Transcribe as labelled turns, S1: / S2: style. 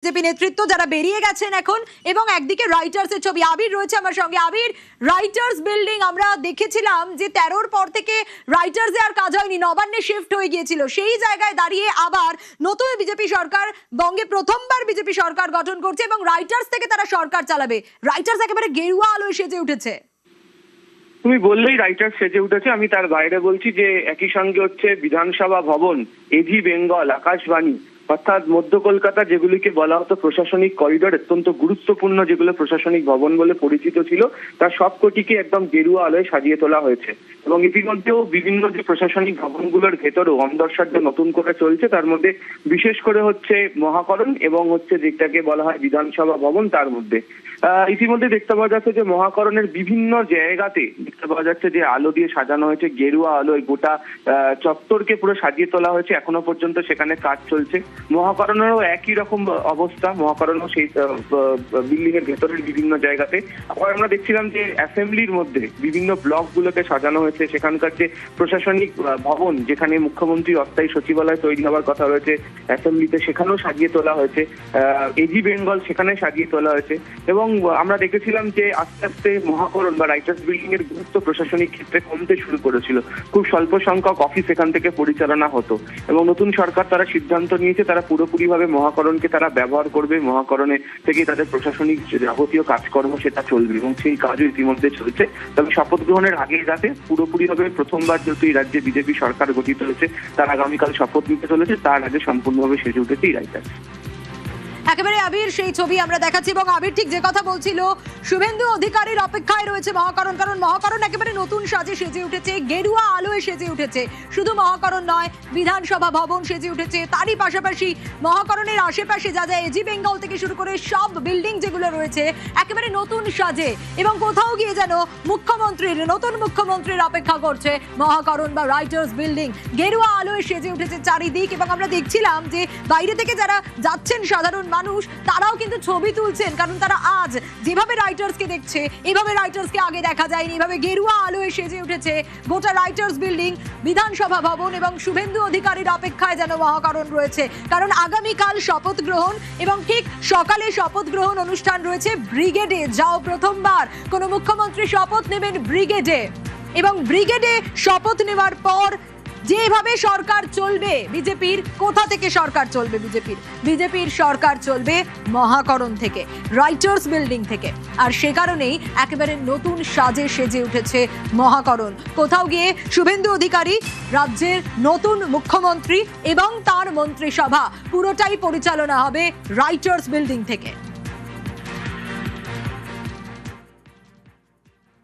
S1: BJP নেতৃত্ব যারা বেরিয়ে গেছেন এখন, এবং একদিকে রাইটার্স এর ছবি। আবির রয়েছে আমার সঙ্গে। আবির, রাইটার্স বিল্ডিং আমরা দেখেছিলাম যে 13-র পর থেকে রাইটার্স এ আর কাজ হয়নি, নবান্নে শিফট হয়ে গিয়েছিল। সেই জায়গায় দাঁড়িয়ে আবার নতুন বিজেপি সরকার, বঙ্গে প্রথমবার বিজেপি সরকার গঠন করছে এবং রাইটার্স থেকে তারা সরকার চালাবে। রাইটার্স একেবারে গেরুয়া আলোয় সেজে উঠেছে।
S2: তুমি বললেই রাইটার সেজে উঠেছে। আমি তার বাইরে বলছি যে একই সঙ্গে হচ্ছে বিধানসভা ভবন, এজি বেঙ্গল, আকাশবাণী, অর্থাৎ মধ্য কলকাতা যেগুলিকে বলা হতো প্রশাসনিক করিডোর, অত্যন্ত গুরুত্বপূর্ণ যেগুলো প্রশাসনিক ভবন বলে পরিচিত ছিল, তার সবকটিকে একদম গেরুয়া আলোয় সাজিয়ে তোলা হয়েছে। এবং ইতিমধ্যেও বিভিন্ন যে প্রশাসনিক ভবনগুলোর ভেতরেও অন্দরসাজ্য নতুন করে চলছে। তার মধ্যে বিশেষ করে হচ্ছে মহাকরণ এবং হচ্ছে যেটাকে বলা হয় বিধানসভা ভবন, তার মধ্যে ইতিমধ্যে দেখতে পাওয়া যাচ্ছে যে মহাকরণের বিভিন্ন জায়গাতে দেখতে পাওয়া যাচ্ছে যে আলো দিয়ে সাজানো হয়েছে, গেরুয়া আলোয় গোটা চত্বরকে পুরো সাজিয়ে তোলা হয়েছে। এখনো পর্যন্ত সেখানে কাজ চলছে। মহাকরণেরও একই রকম অবস্থা, মহাকরণও সেই বিল্ডিং এর ভেতরের বিভিন্ন জায়গাতে। আবার আমরা দেখছিলাম যে অ্যাসেম্বলির মধ্যে বিভিন্ন ব্লক গুলোকে সাজানো হয়েছে। সেখানকার যে প্রশাসনিক ভবন, যেখানে মুখ্যমন্ত্রী অস্থায়ী সচিবালয় তৈরি হওয়ার কথা রয়েছে অ্যাসেম্বলিতে, সেখানেও সাজিয়ে তোলা হয়েছে। এজি বেঙ্গল সেখানে সাজিয়ে তোলা হয়েছে। এবং আমরা দেখেছিলাম যে আস্তে আস্তে মহাকরণ বা রাইটার্স বিল্ডিং এর গুরুত্ব প্রশাসনিক ক্ষেত্রে কমতে শুরু করেছিল। খুব স্বল্প সংখ্যক অফিস এখান থেকে পরিচালনা হতো এবং নতুন সরকার তারা সিদ্ধান্ত নিয়েছে তারা পুরোপুরিভাবে মহাকরণকে তারা ব্যবহার করবে। মহাকরণে থেকে তাদের প্রশাসনিক যাবতীয় কাজকর্ম সেটা চলবে এবং সেই কাজও ইতিমধ্যে চলছে। তবে শপথ গ্রহণের আগে যাতে পুরোপুরিভাবে প্রথমবার যেহেতু এই রাজ্যে বিজেপি সরকার গঠিত হয়েছে, তারা আগামীকাল শপথ নিতে চলেছে, তার আগে সম্পূর্ণভাবে সেজে উঠেছে এই রাইটার্স।
S1: একেবারে আবির সেই ছবি আমরা দেখাচ্ছি এবং আবির ঠিক যে কথা বলছিল, শুভেন্দু অধিকারীর অপেক্ষায় রয়েছে মহাকরণ। কারণ মহাকরণ একেবারে নতুন সাজে সেজে উঠেছে, গেরুয়া আলোয় সেজে উঠেছে। শুধু মহাকরণ নয়, বিধানসভা ভবন সেজে উঠেছে। তারই পাশাপাশি মহাকরণের আশেপাশে যা যা এজি বেঙ্গল থেকে শুরু করে সব বিল্ডিং যেগুলো রয়েছে একেবারে নতুন সাজে। এবং কোথাও গিয়ে যেন নতুন মুখ্যমন্ত্রীর অপেক্ষা করছে মহাকরণ বা রাইটার্স বিল্ডিং। গেরুয়া আলোয় সেজে উঠেছে চারিদিক। এবং আমরা দেখছিলাম যে বাইরে থেকে যারা যাচ্ছেন সাধারণ মানুষ, তারাও কিন্তু ছবি তুলছেন, কারণ তারা আজ যেভাবে রাইটার্সকে দেখছে এভাবে রাইটার্সকে আগে দেখা যায়নি। এভাবে গেরুয়া আলোয় সেজে উঠেছে গোটা রাইটার্স বিল্ডিং, বিধানসভা ভবন এবং শুভেন্দু অধিকারীর অপেক্ষায় যেন মহাকরণ রয়েছে। কারণ আগামীকাল শপথ গ্রহণ এবং ঠিক সকালে শপথ গ্রহণ অনুষ্ঠান রয়েছে ব্রিগেডে। যাও প্রথমবার কোনো মুখ্যমন্ত্রী শপথ নেবেন ব্রিগেডে, এবং ব্রিগেডে শপথ নেওয়ার পর যেভাবে সরকার চলবে বিজেপির, কোথা থেকে সরকার চলবে বিজেপির সরকার চলবে মহাকরণ থেকে, রাইটার্স বিল্ডিং থেকে। আর সে কারণেই একেবারে নতুন সাজে সেজে উঠেছে মহাকরণ। কোথাও গিয়ে শুভেন্দু অধিকারী রাজ্যের নতুন মুখ্যমন্ত্রী এবং তার মন্ত্রিসভা পুরোটাই পরিচালনা হবে রাইটার্স বিল্ডিং থেকে।